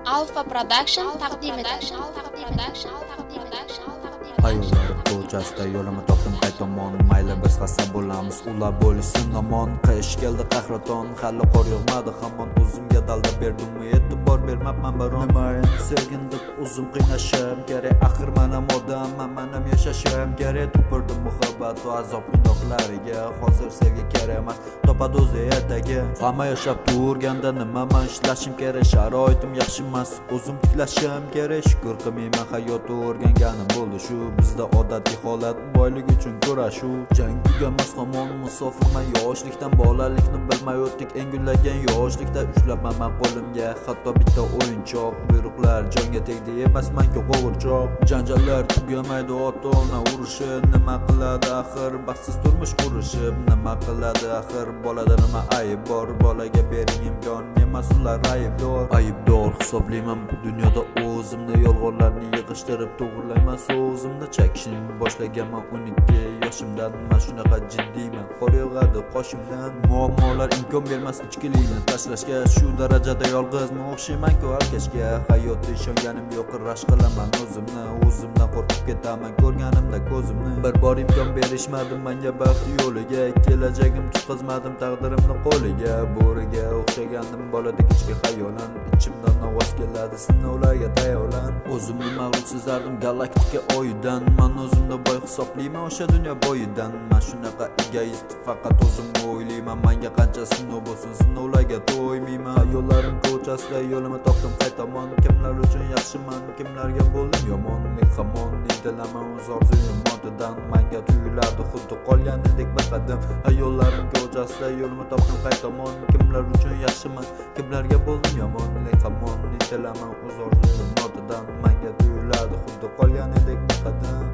Alpha Production taqdim etadi. Ayollar ko'chasida yo'limi topdim qay tomon, mayli biz hassa bo'lamiz, ular bo'lishsin omon. Qish keldi qahraton, hali qor yog'madi hamon, o'zimga dalda berdim, e'tibor bermabman baron. Nima endi sevgin deb o'zim qiynashim kerak, axir manam odamman, manam yashashim kerak. Tupurdim muhabbat va azob qiynoqlariga, hozir sevgi kerak emas, topadi o'zi ertaga. Hamma yashab turganda nima men ishlashim kerak, sharoitim yaxshi emas, o'zim tiklashim kerak. Shukr qilmayman hayotda o'rganganim bo'ldi shu, bizda odatiy holat boylik uchun kurashuv. Jang tugamas hamon musofirman, yoshlikdan bolalikni bilmay o'tdik, eng gullagan yoshlikda ushlabman men qo'limga hatto bitta o'yinchoq. Buyruqlar jonga tegdi, emasman-ku qo'g'irchoq. Janjallar tugamaydi, ota-ona urushi, nima qiladi axir baxtsiz turmush qurishib, nima qiladi axir bolada nima ayb bor, bolaga bering imkon, emas ular aybdor. Aybdor hisoblayman bu dunyoda o'zimni, yolg'onlarni yig'ishtirib to'g'rilayman so'zimni. Chekishni boshlaganman 12 yoshimdan, men shunaqa jiddiyman, qor yog'adi qoshimdan. Muammolar imkon bermas ichkilikni tashlashga, shu darajada yolg'izman, o'xshayman-ku alkashga. Hayotda ishonganim yo'q, rash qilaman o'zimdan qo'rqib ketaman ko'rganimda ko'zimni. Bir bor imkon berishmadi menga baxt yo'liga, kelajagim tutqazmadim taqdirimni qo'liga. Bo'riga o'xshagandim boladek ichki xayolan, ichimdan ovoz keladi sinovlarga tayyorlan. O'zimni mag'rur sezardim galaktika oyidan, men o'zimni boy hisoblayman o'sha dunyo boyidan. Men shunaqa egoist, faqat o'zimni o'ylayman, menga qancha sinov bo'lsin sinovlarga to'ymayman. Yo'llarim ko'chasida yo'limni topdim qay tomon, kimlar uchun yaxshiman, kimlarga bo'ldim yomon. Men hamon intilaman o'z orzuyim moddidan, menga tuyulardi xuddi qolganidek bir qadam. Yo'llarim ko'chasida yo'limni topdim qay tomon, kimlar uchun yaxshiman, kimlarga bo'ldim yomon. Men hamon intilaman o'z orzuyim moddidan, menga tuyulardi xuddi qolganidek bir qadam.